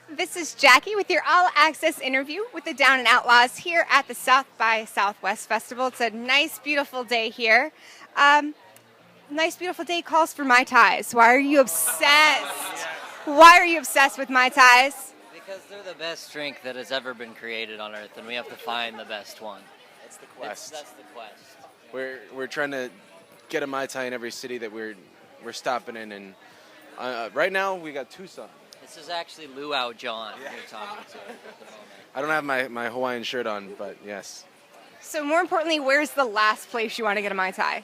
This is Jackie with your all-access interview with the Down and Outlaws here at the South by Southwest Festival. It's a nice, beautiful day here. Nice, beautiful day calls for Mai Tais. Why are you obsessed? Why are you obsessed with Mai Tais? Because they're the best drink that has ever been created on Earth, and we have to find the best one. That's the quest. That's the quest. We're trying to get a Mai Tai in every city that we're stopping in, and right now we got Tucson. This is actually Luau John you're talking to at the moment. I don't have my Hawaiian shirt on, but yes. So more importantly, where's the last place you want to get a Mai Tai?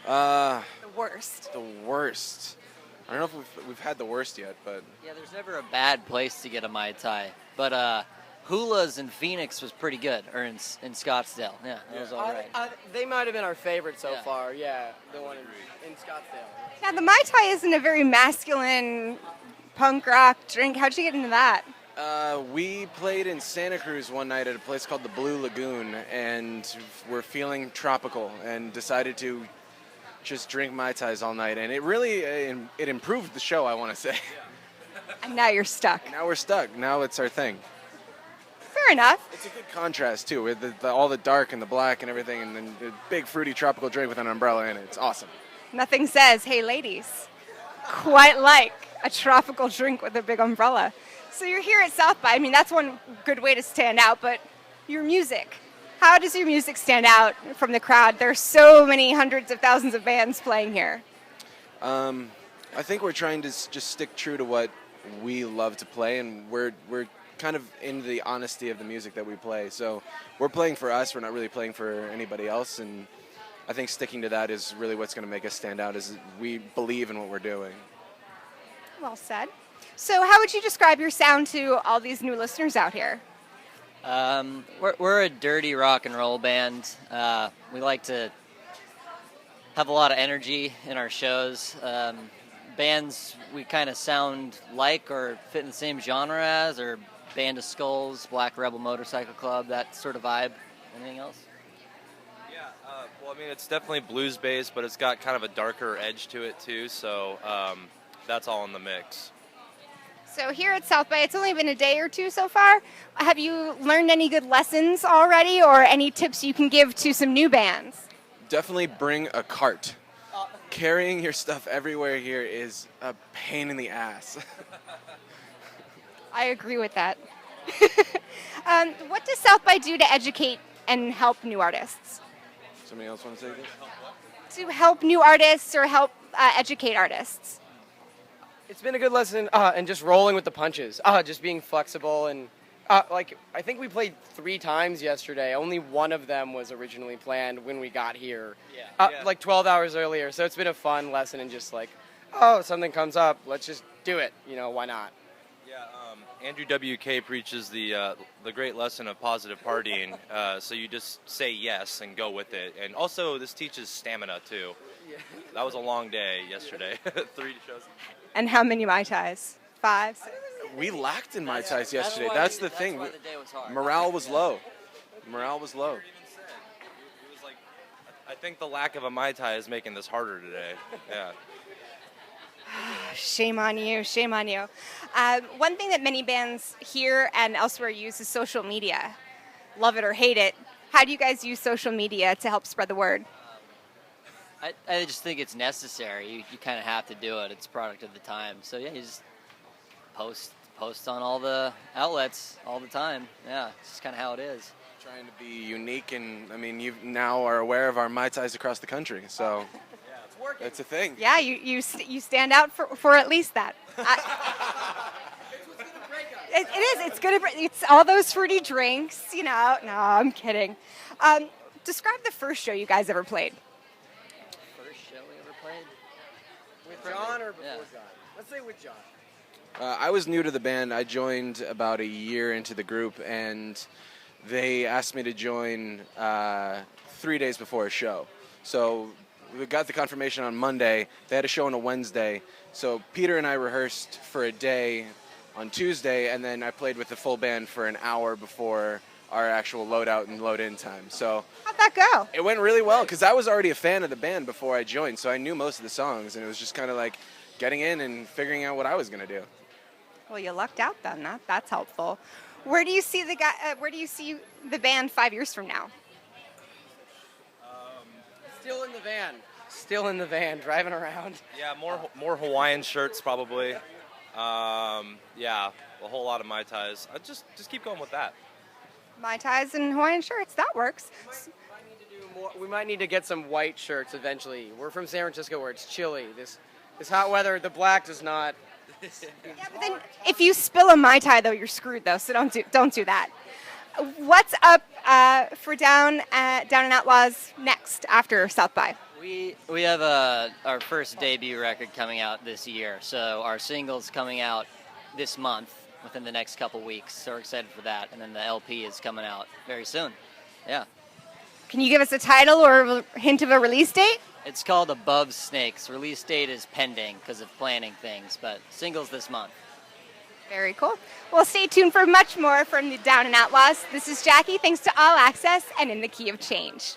The worst. The worst. I don't know if we've had the worst yet, but... Yeah, there's never a bad place to get a Mai Tai. But Hula's in Phoenix was pretty good, or in Scottsdale. Yeah, that was all right. They might have been our favorite so far, yeah. The one in Scottsdale. Yeah, the Mai Tai isn't a very masculine punk rock drink. How'd you get into that? We played in Santa Cruz one night at a place called the Blue Lagoon, and we're feeling tropical and decided to just drink Mai Tais all night, and it really it improved the show, I want to say. And now you're stuck. Now we're stuck. Now it's our thing. Fair enough. It's a good contrast, too, with all the dark and the black and everything, and then the big fruity tropical drink with an umbrella in it. It's awesome. Nothing says, hey ladies, quite like a tropical drink with a big umbrella. So you're here at South by. I mean, that's one good way to stand out, but your music. How does your music stand out from the crowd? There's so many hundreds of thousands of bands playing here. I think we're trying to just stick true to what we love to play, and we're kind of in the honesty of the music that we play. So we're playing for us. We're not really playing for anybody else, and I think sticking to that is really what's going to make us stand out, is we believe in what we're doing. Well said. So how would you describe your sound to all these new listeners out here? We're a dirty rock and roll band. We like to have a lot of energy in our shows. Bands we kind of sound like or fit in the same genre as, or Band of Skulls, Black Rebel Motorcycle Club, that sort of vibe. Anything else? Yeah, well, I mean, it's definitely blues-based, but it's got kind of a darker edge to it, too, so that's all in the mix. So here at South by, it's only been a day or two so far. Have you learned any good lessons already, or any tips you can give to some new bands? Definitely bring a cart. Carrying your stuff everywhere here is a pain in the ass. I agree with that. What does South by do to educate and help new artists? Somebody else want to say this? To help new artists or help educate artists? It's been a good lesson, and just rolling with the punches, just being flexible, and I think we played 3 times yesterday. Only one of them was originally planned when we got here, like 12 hours earlier. So it's been a fun lesson, and just like, something comes up, let's just do it. Why not? Yeah, Andrew WK preaches the great lesson of positive partying. So you just say yes and go with it. And also, this teaches stamina too. Yeah. That was a long day yesterday. 3 shows. And how many Mai Tais? 5? 6? We lacked in Mai Tais yesterday. That's the thing. Why the day was hard. Morale was low. Morale was low. It was like, I think the lack of a Mai Tai is making this harder today. Yeah. Shame on you, shame on you. One thing that many bands here and elsewhere use is social media. Love it or hate it. How do you guys use social media to help spread the word? I just think it's necessary. You kind of have to do it. It's a product of the time. So yeah, you just post on all the outlets all the time. Yeah, it's just kind of how it is. Trying to be unique, and I mean, you now are aware of our Mai Tais across the country, so It's working. it's a thing. Yeah, you stand out for at least that. It is. It's good. It's all those fruity drinks. No, I'm kidding. Describe the first show you guys ever played. First show we ever played? With John or before John? Let's say with John. I was new to the band. I joined about a year into the group, and they asked me to join 3 days before a show. So we got the confirmation on Monday. They had a show on a Wednesday. So Peter and I rehearsed for a day on Tuesday, and then I played with the full band for an hour before our actual loadout and load-in time. So How'd that go? it went really well, because I was already a fan of the band before I joined, so I knew most of the songs, and it was just kind of like getting in and figuring out what I was going to do. Well, you lucked out then. That's helpful. Where do you see where do you see the band 5 years from now? Still in the van. Still in the van, driving around. Yeah, more Hawaiian shirts probably. Yeah, a whole lot of Mai Tais. Just keep going with that. Mai Tais and Hawaiian shirts. That works. We might need to get some white shirts eventually. We're from San Francisco where it's chilly. This hot weather, the black does not. Yeah, but then if you spill a Mai Tai, though, you're screwed, though, so don't do that. What's up for Down and Outlaws next after South by? We have our first debut record coming out this year, so our single's coming out this month within the next couple weeks, so we're excited for that, and then the LP is coming out very soon. Yeah. Can you give us a title or a hint of a release date? It's called Above Snakes. Release date is pending because of planning things, but singles this month. Very cool. Well, stay tuned for much more from the Down and Outlaws. This is Jackie. Thanks to All Access and In the Key of Change.